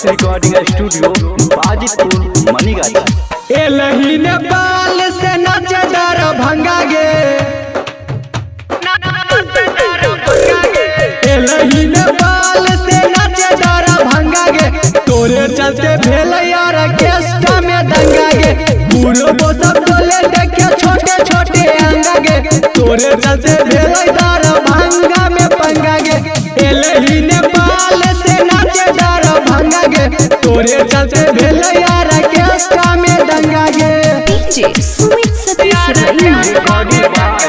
S recording studio Bajitpur Manigachhi. एलही नेपाल से नाचे दरभंगा गे, एलही नेपाल से नाचे दरभंगा गे, तोरे चलते भेल यार केस्टा में दंगा गे, पूरो सब बोले देखे छोटे छोटे अंगा गे, तोरे चलते भेल दरभंगा में पंगा गे, एलही नेपाल से नाचे दरभंगा गे, तोरे चलते भेल यार केस्टा में दंगा गे। Sumit Satish recording by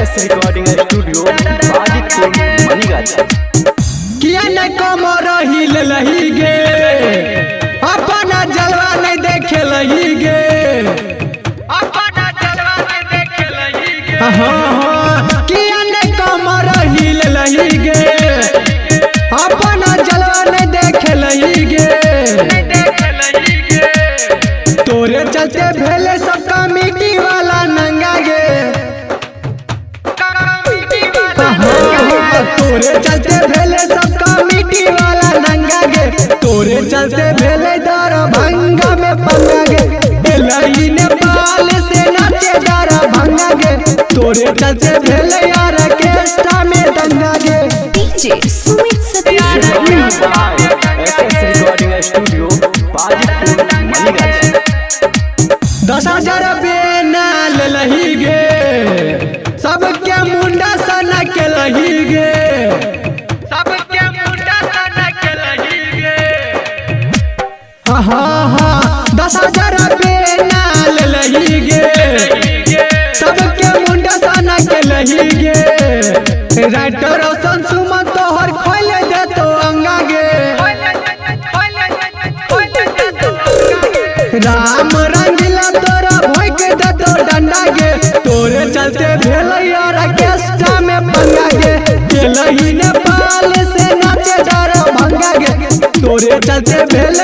S recording studio Bajitpur Manigachhi. किया न कमर हिल लही गे, अपना जलवा नहीं देखे लही गे, अपना जलवा नहीं देखे लही गे। हाँ किया न कमर हिल लही गे, अपना जलवा नहीं देखे लही गे, तोरे चलते भेले सब कमिटी वाला नंगा गे, तोरे चलते भेले सब कमिटी वाला नंगा गे, तोरे चलते भेले दरभंगा में पंगा गे, एलही नेपाल से नाचे दरभंगा गे, तोरे चलते भेले यार केस्टा में दंगा गे। Sumit Satish S recording studio Bajitpur Manigachhi. 10,000 बेनाल लही गे, सबके मुंडा सना के लही गे, सबके मुंडा सना के लही गे। हाँ 10,000 बेनाल लही गे, सबके मुंडा सना के लही गे, राइटर रोशन सुमन तोहर खोल दे तो अंगा गे, राम रंगीला तोरा भोग दे तो डंडा गे, तोरे चलते भेल यार केस्टा में पंगा गे, एलही नेपाल से नाचे दरभंगा गे, तोरे चलते भेल